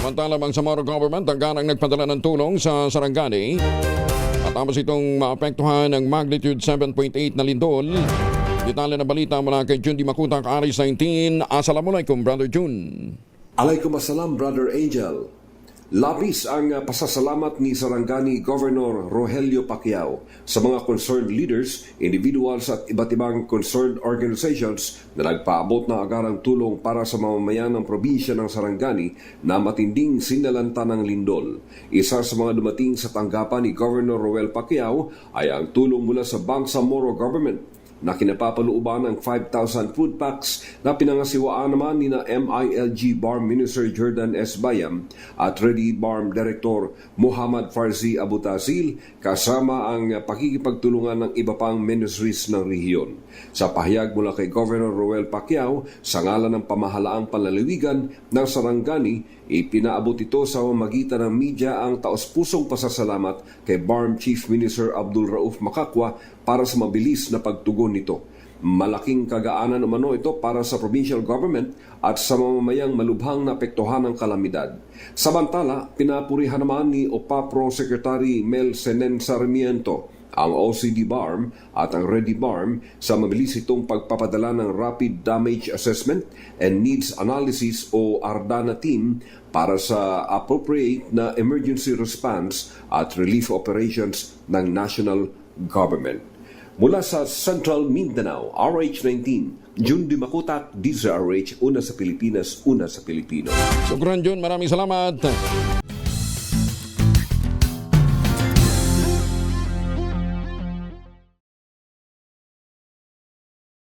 Samantalang ang Samoro Government hanggang nagpadala ng tulong sa Sarangani at tapos itong maapektuhan ng magnitude 7.8 na lindol. Detalye na balita mula kay Jun Di Makutak, Aris 19. Assalamualaikum, Brother Jun. Alaikum assalam, Brother Angel. Labis ang pasasalamat ni Sarangani Governor Rogelio Pacquiao sa mga concerned leaders, individuals at iba't ibang concerned organizations na nagpaabot na agarang tulong para sa mamamayan ng probinsya ng Sarangani na matinding sinalanta ng lindol. Isa sa mga dumating sa tanggapan ni Governor Roel Pacquiao ay ang tulong mula sa Bangsamoro Government na kinapapalooban ng 5,000 food packs na pinangasiwaan naman ni na MILG Barm Minister Jordan S. Bayam at Ready Barm Director Muhammad Farzi Abutazil kasama ang pakikipagtulungan ng iba pang ministries ng rehiyon. Sa pahayag mula kay Governor Roel Pacquiao sa ngalan ng pamahalaang panlalawigan ng Sarangani, ipinaabot ito sa magitan ng media ang taos-pusong pasasalamat kay Barm Chief Minister Abdul Rauf Makakwa para sa mabilis na pagtugon nito. Malaking kagaanan umano ito para sa provincial government at sa mamamayang malubhang naapektuhan ng kalamidad. Samantala, pinapurihan naman ni OPAPRO Secretary Mel Senen Sarmiento ang OCD Barm at ang Ready Barm sa mabilis itong pagpapadala ng Rapid Damage Assessment and Needs Analysis o ARDANA team para sa appropriate na emergency response at relief operations ng national government. Mula sa Central Mindanao, RH19, Jun Di Makutak, DZRH, una sa Pilipinas, una sa Pilipino. Sukran, Jun. Maraming salamat.